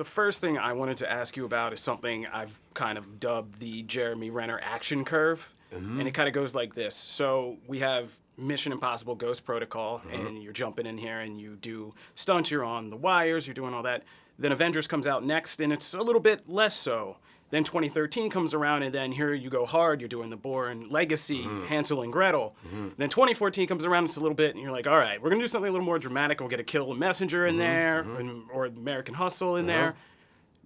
the first thing I wanted to ask you about is something I've kind of dubbed the Jeremy Renner action curve. And it kind of goes like this. So we have Mission Impossible Ghost Protocol, and you're jumping in here and you do stunts, you're on the wires, you're doing all that. Then Avengers comes out next, and it's a little bit less so. Then 2013 comes around, and then here you go hard. You're doing the Bourne Legacy, Hansel and Gretel. Then 2014 comes around, it's a little bit, and you're like, all right, we're going to do something a little more dramatic. We'll get a Kill the Messenger in there, or American Hustle in there.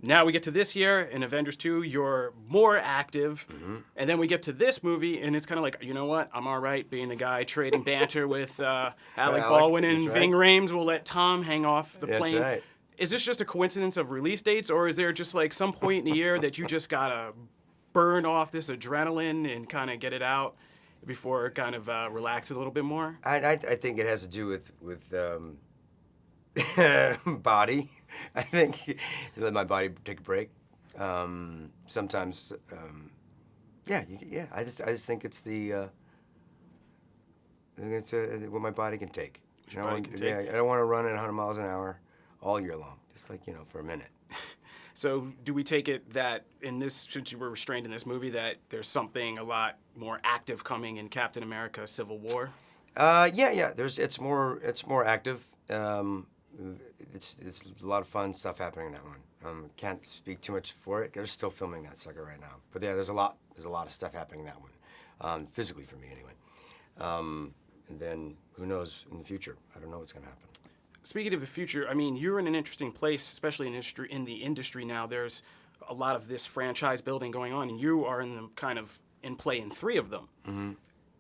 Now we get to this year, in Avengers 2, you're more active. And then we get to this movie, and it's kind of like, you know what? I'm all right being the guy trading banter with Alec Baldwin and Ving Rhames. We'll let Tom hang off the plane. That's right. Is this just a coincidence of release dates, or is there just like some point in the year that you just gotta burn off this adrenaline and kind of get it out before kind of relax a little bit more? I think it has to do with body. I think to let my body take a break. Sometimes, yeah. I just think it's what my body can take. Your body can take. Yeah, I don't want to run at 100 miles an hour all year long, just like, for a minute. So do we take it that in this, since you were restrained in this movie, that there's something a lot more active coming in Captain America: Civil War? Yeah. It's more active. It's a lot of fun stuff happening in that one. Can't speak too much for it. They're still filming that sucker right now. But yeah, there's a lot of stuff happening in that one, physically for me anyway. And then who knows in the future? I don't know what's going to happen. Speaking of the future, I mean, you're in an interesting place, especially in the industry now. There's a lot of this franchise building going on, and you are in play in 3 of them.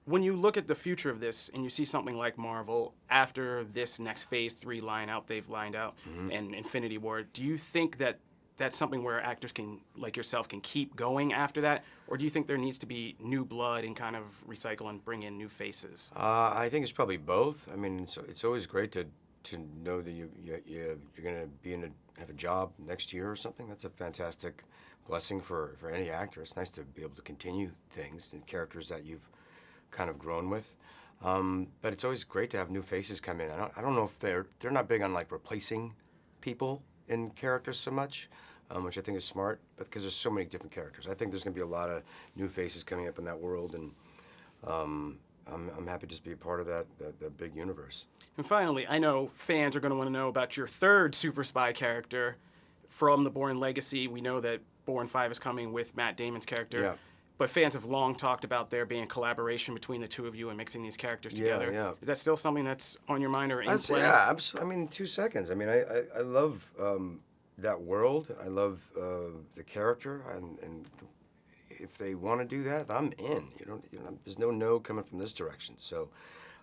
When you look at the future of this and you see something like Marvel after this next Phase 3 they've lined out, and Infinity War, do you think that that's something where actors like yourself can keep going after that? Or do you think there needs to be new blood and kind of recycle and bring in new faces? I think it's probably both. I mean, it's always great to know that you're going to have a job next year or something. That's a fantastic blessing for any actor. It's nice to be able to continue things and characters that you've kind of grown with. But it's always great to have new faces come in. I don't know if they're not big on like replacing people in characters so much, which I think is smart, but because there's so many different characters. I think there's going to be a lot of new faces coming up in that world, and I'm happy to just be a part of that big universe. And finally, I know fans are going to want to know about your 3rd super spy character from the Bourne Legacy. We know that Bourne 5 is coming with Matt Damon's character. Yeah. But fans have long talked about there being collaboration between the 2 of you and mixing these characters together. Yeah. Is that still something that's on your mind or in play? Yeah, I mean, 2 seconds. I mean, I love that world. I love the character, and if they want to do that, I'm in. There's no coming from this direction. So,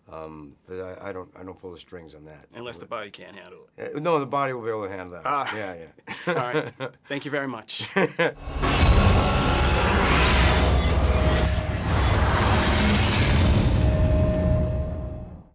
but I don't pull the strings on that. Unless the body can't handle it. No, the body will be able to handle that. Yeah. All right. Thank you very much.